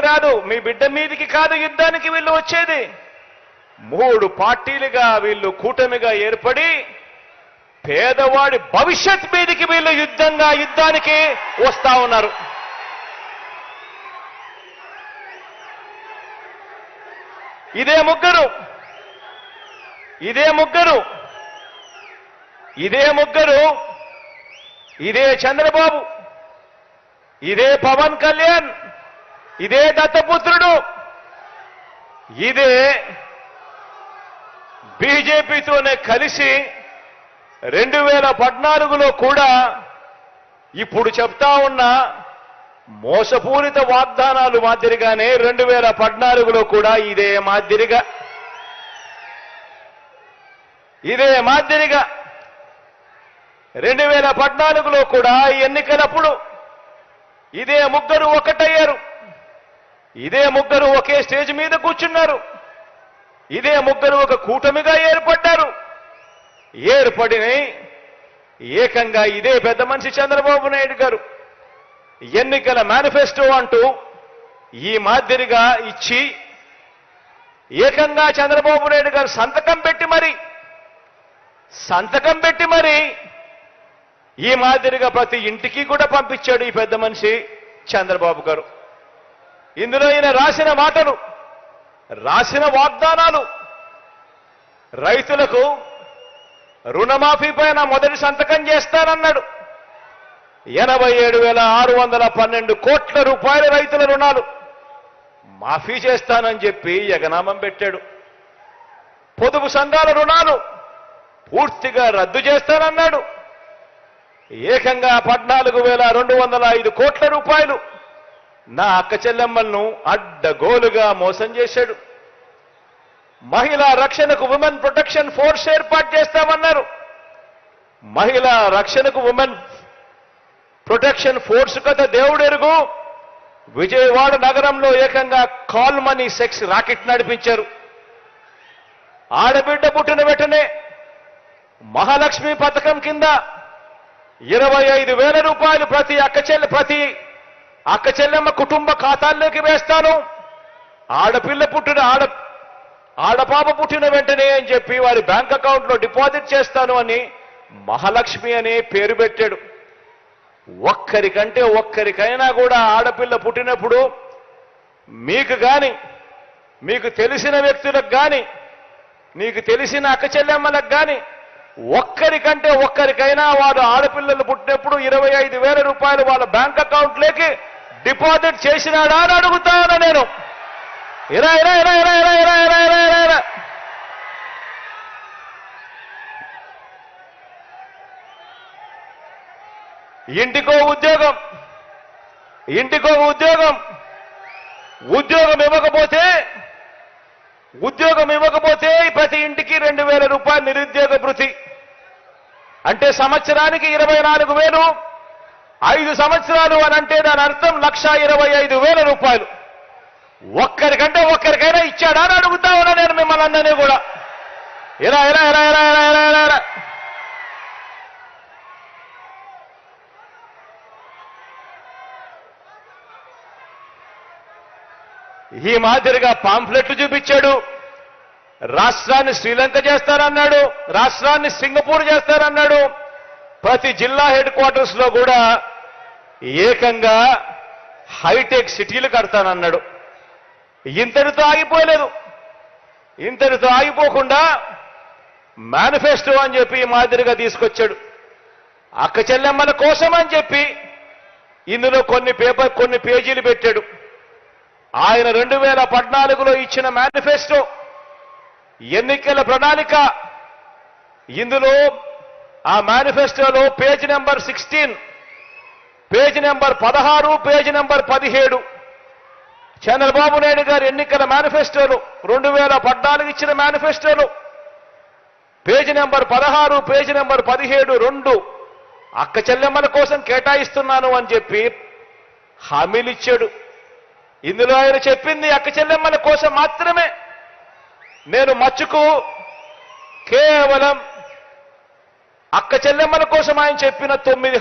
రాదు, మీ బిడ్డ మీదికి కాదు యుద్ధానికి వీళ్ళు వచ్చేది. 3 పార్టీలుగా వీళ్ళు కూటమిగా ఏర్పడి పేదవాడి భవిష్యత్ మీదికి వీళ్ళు యుద్ధానికి వస్తా ఉన్నారు. ఇదే ముగ్గురు ఇదే చంద్రబాబు, ఇదే పవన్ కళ్యాణ్, ఇదే దత్తపుత్రుడు, ఇదే బీజేపీతోనే కలిసి 2014లో కూడా ఇప్పుడు చెప్తా ఉన్న మోసపూరిత వాగ్దానాలు మాదిరిగానే 2014లో కూడా ఇదే మాదిరిగా 2014లో కూడా ఎన్నికలప్పుడు ఇదే ముగ్గురు ఒకటయ్యారు, ఇదే ముగ్గురు ఒకే స్టేజ్ మీద కూర్చున్నారు, ఇదే ముగ్గురు ఒక కూటమిగా ఏర్పడి ఏకంగా ఇదే పెద్ద మనిషి చంద్రబాబు నాయుడు గారు ఎన్నికల మేనిఫెస్టో అంటూ ఈ మాదిరిగా ఇచ్చి ఏకంగా చంద్రబాబు నాయుడు గారు సంతకం పెట్టి మరి ఈ మాదిరిగా ప్రతి ఇంటికి కూడా పంపించాడు ఈ పెద్ద మనిషి చంద్రబాబు గారు. ఇందులో ఈయన రాసిన మాటలు, రాసిన వాగ్దానాలు, రైతులకు రుణమాఫీ పైన మొదటి సంతకం చేస్తానన్నాడు. 87,612 కోట్ల రూపాయల రైతుల రుణాలు మాఫీ చేస్తానని చెప్పి ఎగనామం పెట్టాడు. పొదుపు సంఘాల రుణాలు పూర్తిగా రద్దు చేస్తానన్నాడు. ఏకంగా 14,205 కోట్ల రూపాయలు నా అక్క చెల్లెమ్మలను అడ్డగోలుగా మోసం చేశాడు. మహిళా రక్షణకు ఉమెన్ ప్రొటెక్షన్ ఫోర్స్ ఏర్పాటు చేస్తామన్నారు. మహిళా రక్షణకు ఉమెన్ ప్రొటెక్షన్ ఫోర్స్ కథ దేవుడెరుగు. విజయవాడ నగరంలో ఏకంగా కాల్ మనీ సెక్స్ రాకెట్ నడిపించారు. ఆడబిడ్డ పుట్టిన వెంటనే మహాలక్ష్మి పథకం కింద 25,000 రూపాయలు ప్రతి అక్క చెల్లెమ్మ కుటుంబ ఖాతాల్లోకి వేస్తాను. ఆడపాప పుట్టిన వెంటనే అని చెప్పి వారి బ్యాంక్ అకౌంట్లో డిపాజిట్ చేస్తాను అని మహాలక్ష్మి అనే పేరు పెట్టాడు. ఒక్కరికైనా కూడా ఆడపిల్ల పుట్టినప్పుడు మీకు తెలిసిన వ్యక్తులకు కానీ, మీకు తెలిసిన అక్క చెల్లెమ్మలకు కానీ ఒక్కరికైనా వారు ఆడపిల్లలు పుట్టినప్పుడు 25,000 రూపాయలు వాళ్ళ బ్యాంక్ అకౌంట్లోకి డిపాజిట్ చేసినాడా అని అడుగుతా ఉన్నా నేను. ఇలా ఇంటికో ఉద్యోగం ఇవ్వకపోతే ప్రతి ఇంటికి 2,000 రూపాయలు నిరుద్యోగ భృతి అంటే సంవత్సరానికి 24,000, 5 సంవత్సరాలు అని అంటే దాని అర్థం 1,25,000 రూపాయలు. ఒక్కరికైనా ఇచ్చాడా అని అడుగుతా ఉన్నా నేను మిమ్మల్ని అందరినీ కూడా. ఇలా ఈ మాదిరిగా పాంఫ్లెట్లు చూపించాడు. రాష్ట్రాన్ని శ్రీలంక చేస్తారన్నాడు, రాష్ట్రాన్ని సింగపూర్ చేస్తారన్నాడు. ప్రతి జిల్లా హెడ్ క్వార్టర్స్ లో కూడా ఏకంగా హైటెక్ సిటీలు కడతానన్నాడు. ఇంతటితో ఆగిపోకుండా మేనిఫెస్టో అని చెప్పి ఈ మాదిరిగా తీసుకొచ్చాడు. అక్క చెల్లెమ్మల కోసం అని చెప్పి ఇందులో కొన్ని పేజీలు పెట్టాడు. ఆయన 2014లో ఇచ్చిన మేనిఫెస్టో ఎన్నికల ప్రణాళిక. ఇందులో ఆ మేనిఫెస్టోలో page number 16, page number 16, page number 17 Chandrababu Naidu గారు ఎన్నికల మేనిఫెస్టోలో 2014 ఇచ్చిన మేనిఫెస్టోలో పేజ్ నెంబర్ 16, పేజ్ నెంబర్ 17 2 అక్క చెల్లెమ్మల కోసం కేటాయిస్తున్నాను అని చెప్పి హామీలిచ్చాడు. ఇందులో ఆయన చెప్పింది అక్క చెల్లెమ్మల కోసం మాత్రమే. నేను మచ్చుకు కేవలం అక్క చెల్లెమ్మల కోసం ఆయన చెప్పిన 9